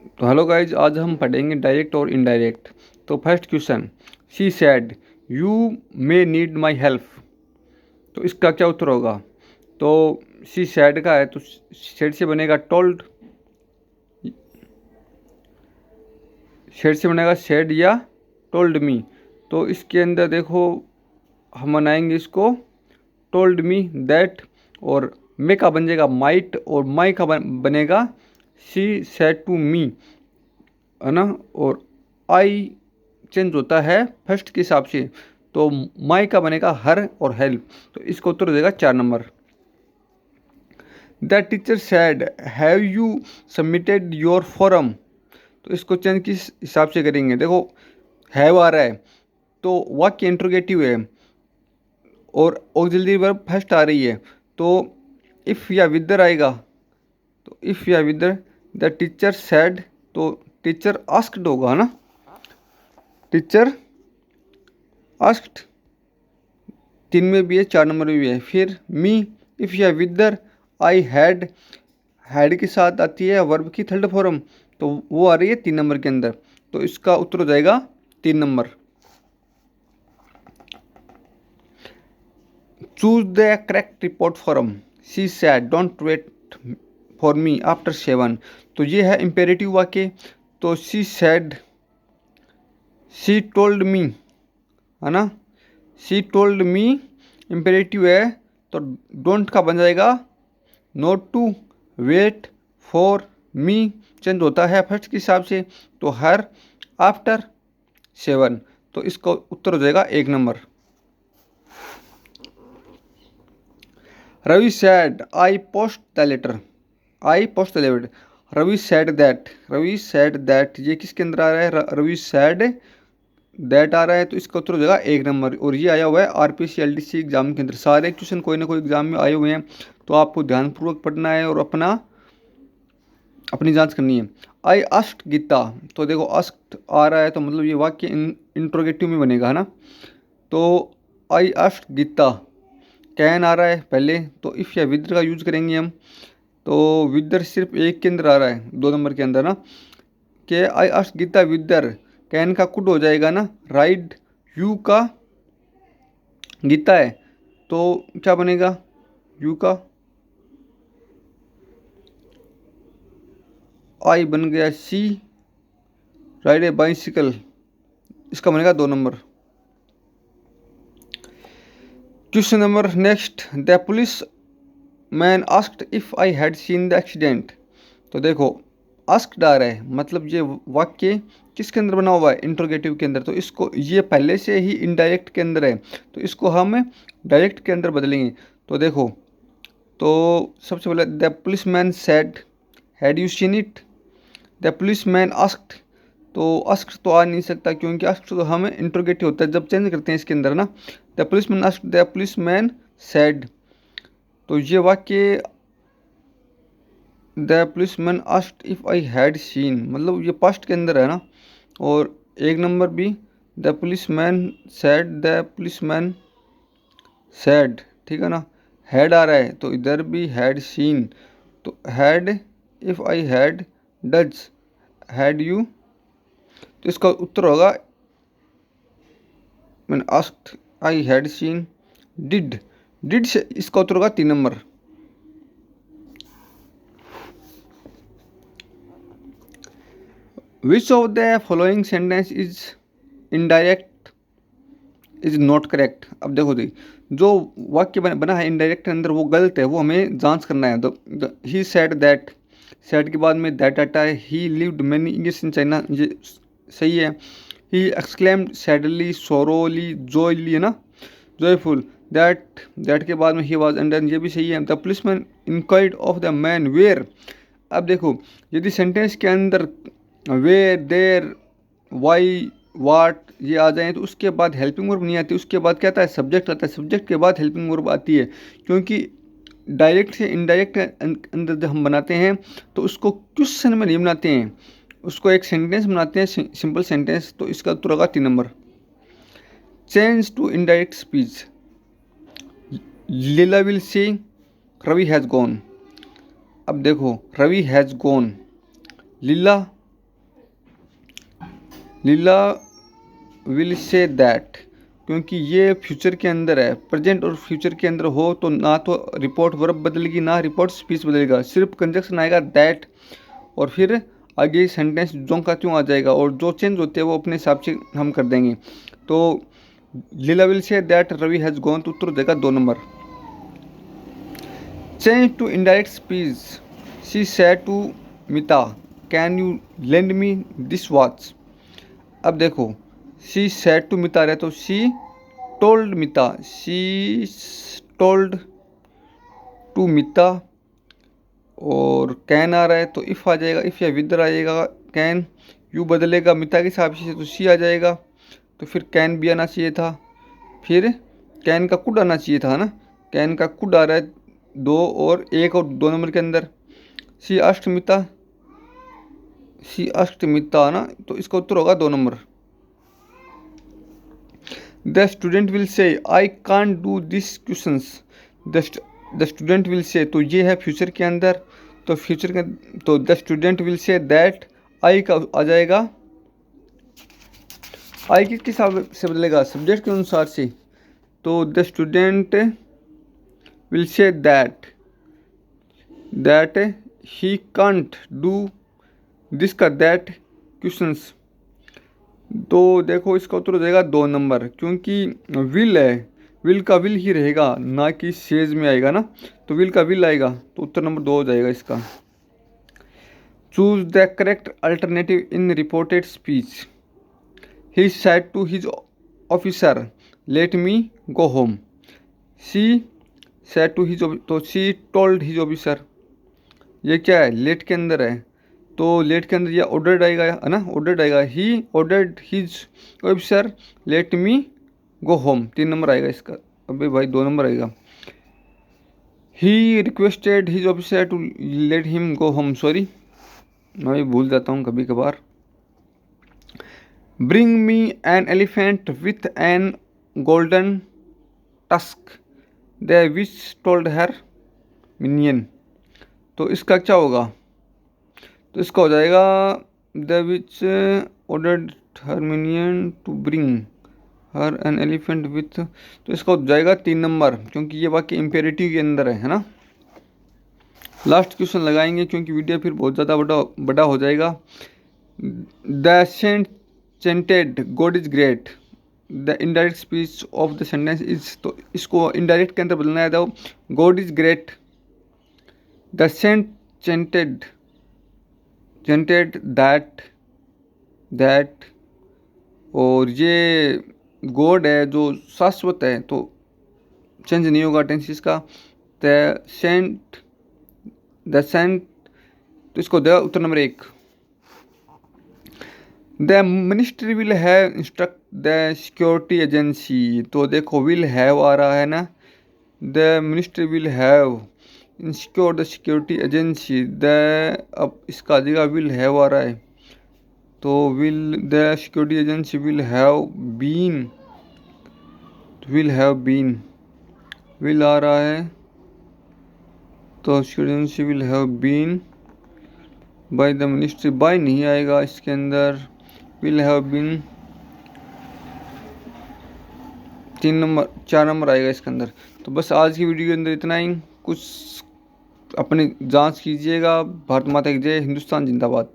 तो hello guys, आज हम पढ़ेंगे डायरेक्ट और इनडायरेक्ट। तो first question, she said you may need my help. तो इसका क्या उत्तर होगा? तो शी सैड का है तो सैड से बनेगा टोल्ड, सैड से बनेगा सैड या टोल्ड मी। तो इसके अंदर देखो, हम बनाएंगे इसको टोल्ड मी दैट, और मे का बन जाएगा माइट, और माई का बनेगा शी सैड टू मी, है ना। और आई चेंज होता है फर्स्ट के हिसाब से, तो माई का बनेगा हर और हेल्प। तो इसका उत्तर हो जाएगा 4 number. The teacher sad have you submitted your form. तो इसको चेंज किस हिसाब से करेंगे? देखो, हैव आ रहा है तो वाक्य इंट्रोगेटिव है और ऑक्सिलरी वर्ब फर्स्ट आ रही है, तो इफ़ या विदर आएगा। तो इफ़ या विदर, द टीचर सैड, तो टीचर आस्क्ड होगा, है ना। टीचर आस्क्ड 3 में भी है, 4 नंबर में भी है। फिर मी, इफ़ या विदर, आई हैड, हैड के साथ आती है वर्ब की थर्ड फॉर्म, तो वो आ रही है 3 नंबर के अंदर। तो इसका उत्तर हो जाएगा 3 नंबर। Choose the correct report form. She said don't wait for me after 7। तो ये है इम्पेरेटिव वाक्य। तो she said, she told me, है ना। शी टोल्ड मी इम्पेरेटिव है, तो डोंट का बन जाएगा not to wait for me, change होता है फर्स्ट के हिसाब से, तो हर आफ्टर 7। तो इसका उत्तर हो जाएगा 1 नंबर। Ravi said I post the letter, I post the letter. Ravi said that, Ravi said that, ये किसके अंदर आ रहा है? रवि सैड दैट आ रहा है, तो इसका उत्तर हो जाएगा 1 नंबर। और ये आया हुआ है RPCLDC एग्जाम के अंदर। सारे क्वेश्चन कोई ना कोई एग्जाम में आए हुए हैं, तो आपको ध्यानपूर्वक पढ़ना है और अपनी जांच करनी है। आई आस्क्ड गीता, तो देखो आस्क्ड आ रहा है तो मतलब ये वाक्य इंट्रोगेटिव में बनेगा, है ना। तो आई आस्क्ड गीता, कैन आ रहा है पहले, तो इफ़ या विदर का यूज करेंगे हम। तो विदर सिर्फ एक के अंदर आ रहा है, 2 नंबर के अंदर ना, कि आई आस्क्ड गीता विदर, कैन का कुड हो जाएगा ना, राइड यू का गीता है, तो क्या बनेगा? यू का आई बन गया सी, राइड ए बाइसिकल, इसका बनेगा 2 number. Question number next, the police man asked if I had seen the accident. तो देखो, आस्क्ड आ रहा है, मतलब ये वाक्य किसके अंदर बना हुआ है? इंट्रोगेटिव के अंदर। तो इसको, ये पहले से ही इनडायरेक्ट के अंदर है, तो इसको हम डायरेक्ट के अंदर बदलेंगे। तो देखो, तो सबसे पहले the police man sad had you seen it. The police man asked, तो आस्क्ड तो आ नहीं सकता क्योंकि आस्क्ड तो हमें इंट्रोगेटिव होता है जब चेंज करते हैं इसके अंदर ना। The police man asked, the police man sad, तो ये वाक्य the police man asked if I had seen, मतलब ये पास्ट के अंदर है ना। और 1 नंबर भी the police man sad, the police man sad, ठीक है ना। हैड आ रहा है तो इधर भी हैड सीन, तो had, if I had, does, had you, तो इसका उत्तर होगा, मैंने asked I had seen, did से इसका उत्तर होगा 3 number. Which of the following sentence is indirect is not correct. अब देखो जी, जो वाक्य बना है इनडायरेक्ट के अंदर वो गलत है, वो हमें जांच करना है। ही सेड दैट, सेड के बाद में दैट आता है। ही lived many years in China, ये सही है। ही एक्सक्लेम्ड सैडली, सोरोली, जॉयली, है ना, जॉयफुल। दैट के बाद में ही वाज अंडर, ये भी सही है। The policeman inquired of the man where. अब देखो, यदि सेंटेंस के अंदर वेयर, देयर, वाई, वाट ये आ जाए तो उसके बाद हेल्पिंग वर्ब नहीं आती, उसके बाद क्या आता है? सब्जेक्ट आता है। सब्जेक्ट के बाद हेल्पिंग वर्ब आती है, क्योंकि डायरेक्ट से इनडायरेक्ट अंदर जब हम बनाते हैं तो उसको क्वेश्चन में नहीं बनाते हैं, उसको एक सेंटेंस बनाते हैं, सिंपल सेंटेंस। तो इसका उत्तर होगा 3 नंबर। Change to indirect speech. Leela will say Ravi has gone. अब देखो, Ravi has gone, Leela Leela will say that, क्योंकि ये फ्यूचर के अंदर है, प्रेजेंट और फ्यूचर के अंदर हो तो ना तो रिपोर्ट वर्ब बदलेगी ना रिपोर्ट स्पीच बदलेगा, सिर्फ कंजक्शन आएगा दैट और फिर आगे सेंटेंस जो का त्यों आ जाएगा और जो चेंज होते हैं वो अपने हिसाब से हम कर देंगे। तो Leela will say that Ravi has gone, तो उत्तर हो जाएगा 2 number. Change to indirect speech, she said to Mita can you lend me this watch. अब देखो शी सेड टू मिता रहे तो she told Mita, she told to Mita, और कैन आ रहा है तो इफ़ आ जाएगा, इफ़ या विद आएगा, कैन यू बदलेगा मिता के हिसाब से तो सी आ जाएगा, तो फिर कैन भी आना चाहिए था, फिर कैन का कुड आना चाहिए था ना, कैन का कुड आ रहा है 2 और 1 और 2 नंबर के अंदर। सी अष्टमिता, सी अष्टमिता ना, तो इसका उत्तर होगा 2 number. The student will say I can't do this questions, the student will say, तो ये है फ्यूचर के अंदर, तो फ्यूचर के तो the student will say that I का आ जाएगा, आई किस हिसाब से बदलेगा सब्जेक्ट के अनुसार से, तो the student will say that he can't do this का दैट क्वेश्चंस, तो देखो इसका उत्तर हो जाएगा 2 नंबर, क्योंकि विल है, विल का विल ही रहेगा ना कि सेज में आएगा ना, तो विल का विल आएगा, तो उत्तर नंबर 2 हो जाएगा इसका। Choose the correct alternative in reported speech, he said to his officer let me go home, she said to his, तो सी टोल्ड हिज ऑफिसर, ये क्या है लेट के अंदर है, तो लेट के अंदर ये ऑर्डर्ड आएगा है ना, ऑर्डर्ड आएगा, he ordered his officer let me go home, 3 नंबर आएगा इसका, अबे भाई 2 नंबर आएगा। He requested his officer to let him go home, sorry मैं भी भूल जाता हूँ कभी कभार। Bring me an elephant with an golden tusk the witch told her minion, तो इसका क्या होगा, तो इसका हो जाएगा the witch ordered her minion to bring her an elephant with, तो इसका हो जाएगा 3 नंबर, क्योंकि ये वाक्य इम्पेरेटिव के अंदर है ना। लास्ट क्वेश्चन लगाएंगे क्योंकि वीडियो फिर बहुत ज़्यादा बड़ा हो जाएगा। The saint chanted God is great, the indirect speech of the sentence is, तो इसको इनडायरेक्ट के अंदर बदलना है, तो God is great, the saint chanted that, और ये गॉड है जो शाश्वत है तो चेंज नहीं होगा टेंस इसका, द सेंट, तो इसको दे उत्तर number 1। The ministry will have instruct the security agency, तो देखो विल हैव आ रहा है ना, the ministry will have insecure the security agency, the अब इसका जगह विल हैव आ रहा है, तो will the security agency will have been, will आ रहा है, तो security agency will have been by the ministry, by नहीं आएगा इसके अंदर, will have been 3 number 4 number आएगा इसके अंदर। तो बस आज की वीडियो के अंदर इतना ही, कुछ अपनी जांच कीजिएगा। भारत माता की जय, हिंदुस्तान जिंदाबाद।